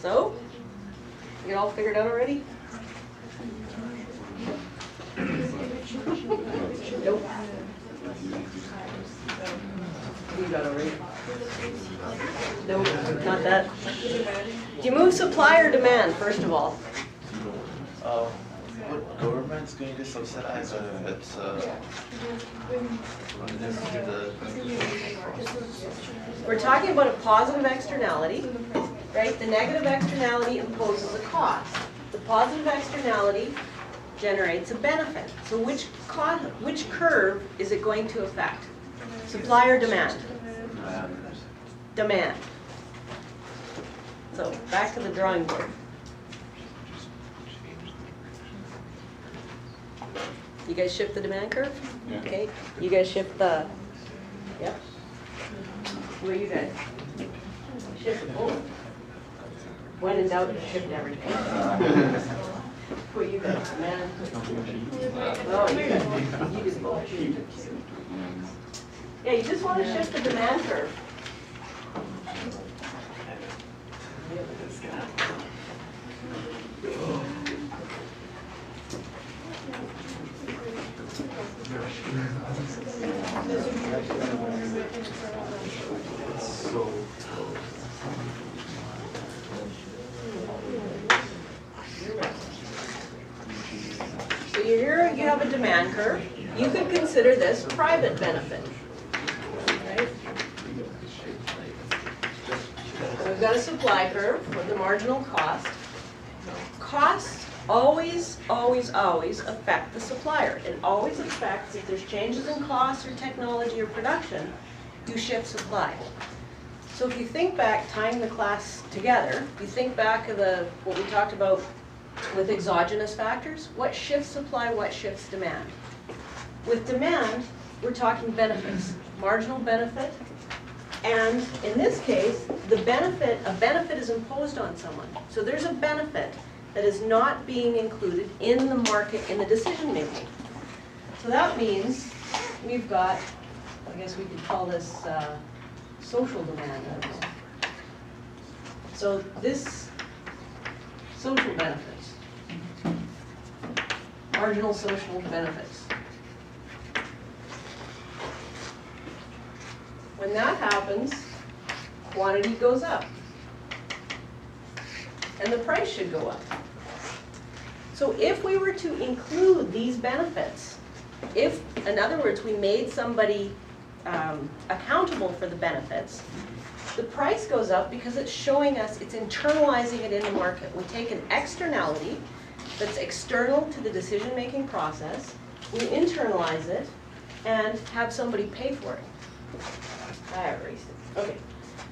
So, you all figured out already? Nope. You got already? Nope, not that. Do you move supply or demand, first of all? What government's going to subsidize it if it's We're talking about a positive externality, right? The negative externality imposes a cost. The positive externality generates a benefit. So which curve is it going to affect? Supply or demand? Demand. So back to the drawing board. You guys shift the demand curve? Yeah. Okay. You guys shift the, yep. Where are you guys? Shift the board. When in doubt, shift everything. Who are you guys? Demand. Oh, you just both. Yeah, you just want to shift the demand curve. So here you have a demand curve. You could consider this private benefit. Right? So we've got a supply curve for the marginal cost. Costs always affect the supplier. It always affects, if there's changes in costs or technology or production, you shift supply. So if you think back, tying the class together, you think back of what we talked about with exogenous factors, what shifts supply, what shifts demand. With demand, we're talking benefits, marginal benefit, and in this case, a benefit is imposed on someone. So there's a benefit that is not being included in the market, in the decision making. So that means we've got, I guess we could call this social demand. So this social benefits, marginal social benefits. When that happens, quantity goes up. And the price should go up. So if we were to include these benefits, if, in other words, we made somebody accountable for the benefits, the price goes up because it's showing us, it's internalizing it in the market. We take an externality that's external to the decision-making process, we internalize it, and have somebody pay for it. I erased it. Okay.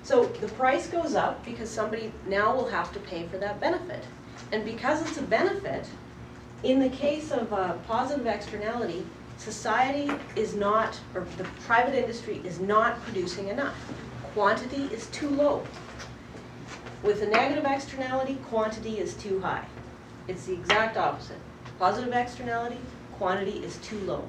So the price goes up because somebody now will have to pay for that benefit. And because it's a benefit, in the case of a positive externality, society is not, or the private industry is not producing enough. Quantity is too low. With a negative externality, quantity is too high. It's the exact opposite. Positive externality, quantity is too low.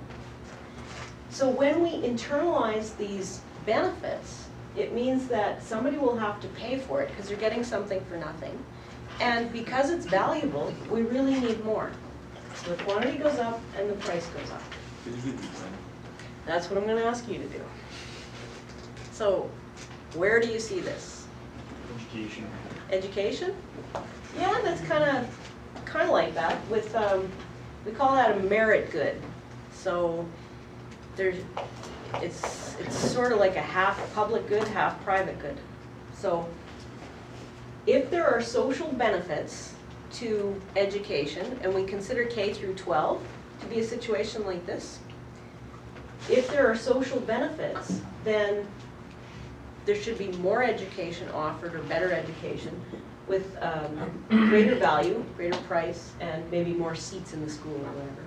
So when we internalize these benefits, it means that somebody will have to pay for it because they're getting something for nothing. And because it's valuable, we really need more. So the quantity goes up and the price goes up. That's what I'm going to ask you to do. So where do you see this? Education. Education? Yeah, that's kind of like that. With we call that a merit good. So it's sort of like a half public good, half private good. So if there are social benefits to education, and we consider K through 12 to be a situation like this, if there are social benefits, then there should be more education offered, or better education, with greater value, greater price, and maybe more seats in the school or whatever.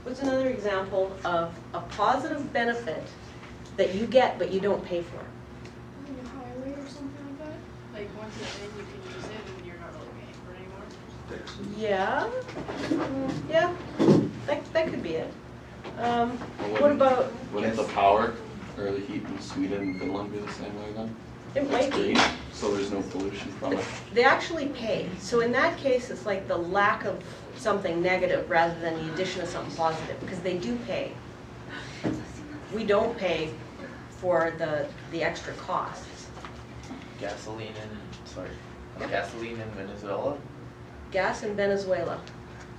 What's another example of a positive benefit that you get but you don't pay for? A highway or something like that? Like once it's in, you can use it and you're not really paying for it anymore? Yeah, yeah, that could be it. What about? Wouldn't the power or the heat in Sweden and Finland be the same way then? It might be. green, so there's no pollution from it. They actually pay. So in that case, it's like the lack of something negative rather than the addition of something positive, because they do pay. We don't pay for the extra costs. Gasoline in, sorry, Yep. gasoline in Venezuela? Gas in Venezuela.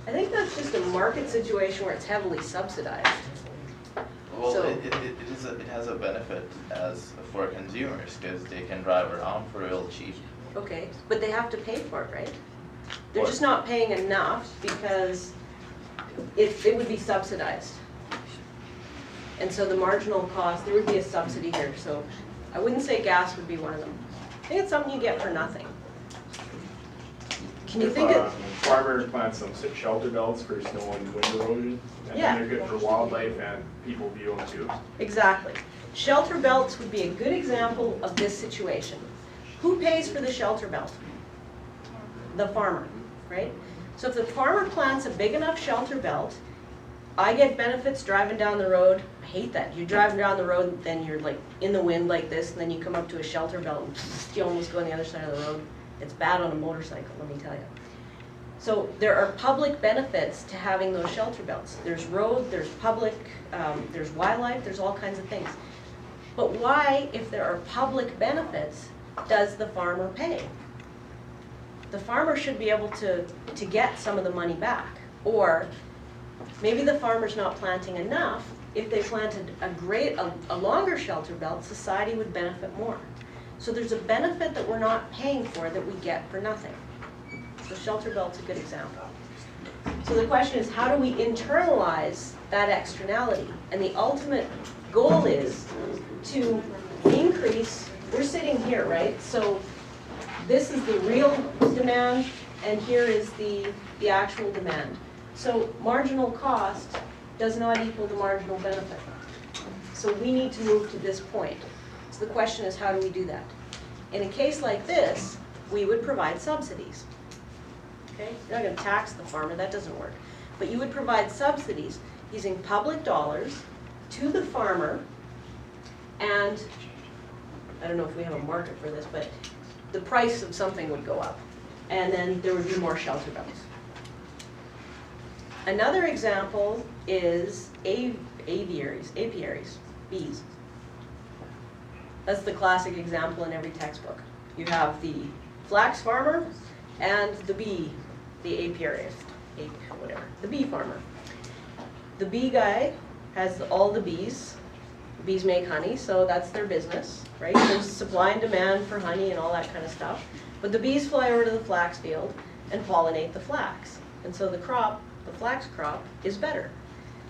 I think that's just a market situation where it's heavily subsidized. Well, So- it has a benefit as for consumers because they can drive around for real cheap. Okay, but they have to pay for it, right? They're What? just not paying enough because it would be subsidized. And so the marginal cost, there would be a subsidy here, so I wouldn't say gas would be one of them. I think it's something you get for nothing. Can you think If of, a farmer plants some shelter belts for snow and wind erosion, and Yeah. they're good for wildlife and people view them too. exactly. Shelter belts would be a good example of this situation. Who pays for the shelter belt? The farmer, right? So if the farmer plants a big enough shelter belt, I get benefits driving down the road. I hate that. You're driving down the road, then you're like in the wind like this, and then you come up to a shelter belt and you almost go on the other side of the road. It's bad on a motorcycle, let me tell you. So there are public benefits to having those shelter belts. There's road, there's public, there's wildlife, there's all kinds of things. But why, if there are public benefits, does the farmer pay? The farmer should be able to get some of the money back. Or maybe the farmer's not planting enough. If they planted a longer shelter belt, society would benefit more. So there's a benefit that we're not paying for that we get for nothing. So shelter belt's a good example. So the question is, how do we internalize that externality? And the ultimate goal is to increase, we're sitting here, right? So this is the real demand, and here is the actual demand. So marginal cost does not equal the marginal benefit. So we need to move to this point. So the question is, how do we do that? In a case like this, we would provide subsidies. Okay? You're not going to tax the farmer, that doesn't work. But you would provide subsidies using public dollars to the farmer, and I don't know if we have a market for this, but the price of something would go up, and then there would be more shelter belts. Another example is apiaries, bees. That's the classic example in every textbook. You have the flax farmer and the bee, the apiarist, whatever, the bee farmer. The bee guy has all the bees. The bees make honey, so that's their business, right? There's supply and demand for honey and all that kind of stuff. But the bees fly over to the flax field and pollinate the flax. And so the crop, the flax crop, is better.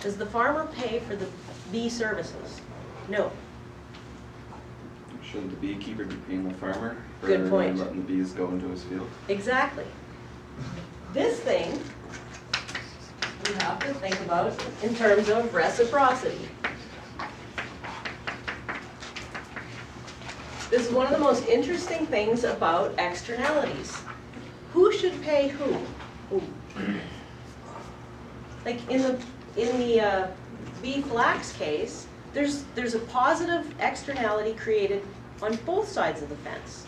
Does the farmer pay for the bee services? No. Shouldn't the beekeeper be paying the farmer for Good point. letting the bees go into his field? Exactly. This thing, you have to think about in terms of reciprocity. This is one of the most interesting things about externalities. Who should pay who? Who? Like in the bee flax case, there's a positive externality created on both sides of the fence.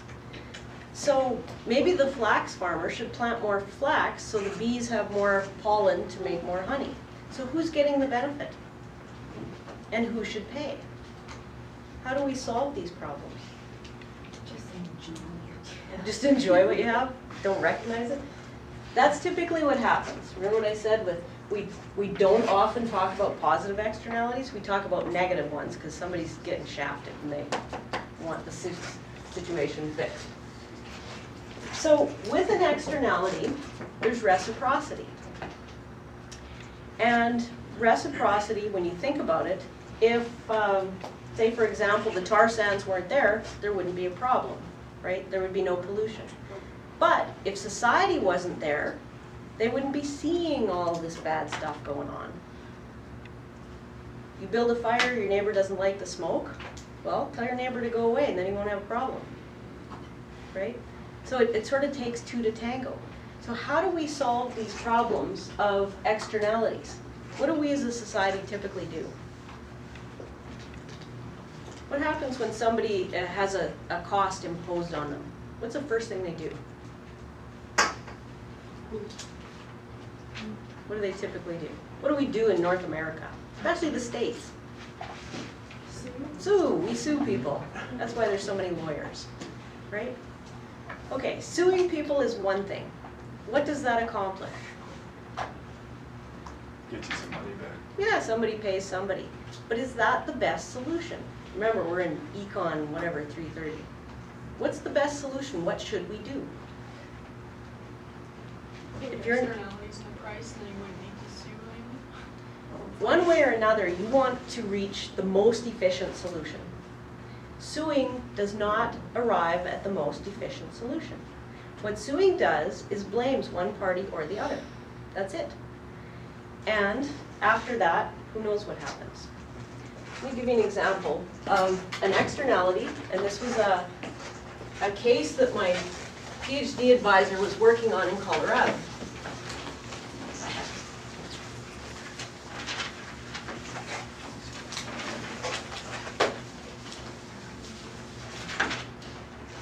So maybe the flax farmer should plant more flax so the bees have more pollen to make more honey. So who's getting the benefit? And who should pay? How do we solve these problems? Just enjoy what you have? Don't recognize it? That's typically what happens. Remember what I said with we don't often talk about positive externalities, we talk about negative ones because somebody's getting shafted and they want the situation fixed. So with an externality, there's reciprocity. And reciprocity, when you think about it, if, say for example, the tar sands weren't there, there wouldn't be a problem, right? There would be no pollution. But if society wasn't there, they wouldn't be seeing all this bad stuff going on. You build a fire, your neighbor doesn't like the smoke, well, tell your neighbor to go away and then you won't have a problem, right? So it sort of takes two to tango. So how do we solve these problems of externalities? What do we as a society typically do? What happens when somebody has a cost imposed on them? What's the first thing they do? What do they typically do? What do we do in North America, especially the States? Sue, we sue people. That's why there's so many lawyers, right? Okay, suing people is one thing. What does that accomplish? Get you some money back. Yeah, somebody pays somebody. But is that the best solution? Remember, we're in Econ, whatever, 330. What's the best solution? What should we do? If you're in- externalities in the price, then you wouldn't need to sue anyone. One way or another, you want to reach the most efficient solution. Suing does not arrive at the most efficient solution. What suing does is blames one party or the other. That's it. And after that, who knows what happens. Let me give you an example of an externality, and this was a case that my PhD advisor was working on in Colorado.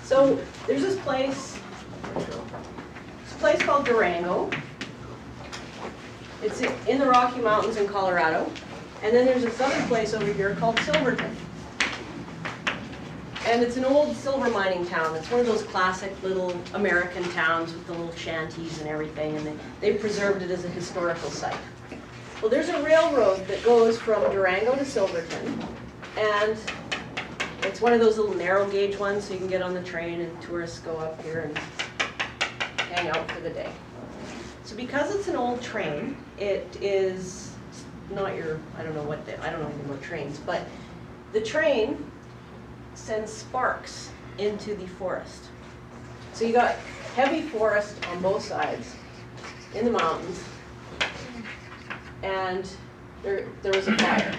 So there's this place called Durango. It's in the Rocky Mountains in Colorado. And then there's this other place over here called Silverton. And it's an old silver mining town. It's one of those classic little American towns with the little shanties and everything, and they preserved it as a historical site. Well, there's a railroad that goes from Durango to Silverton, and it's one of those little narrow gauge ones, so you can get on the train and tourists go up here and hang out for the day. So because it's an old train, it is not your, I don't know even what trains, but the train sends sparks into the forest. So you got heavy forest on both sides in the mountains, and there was a fire.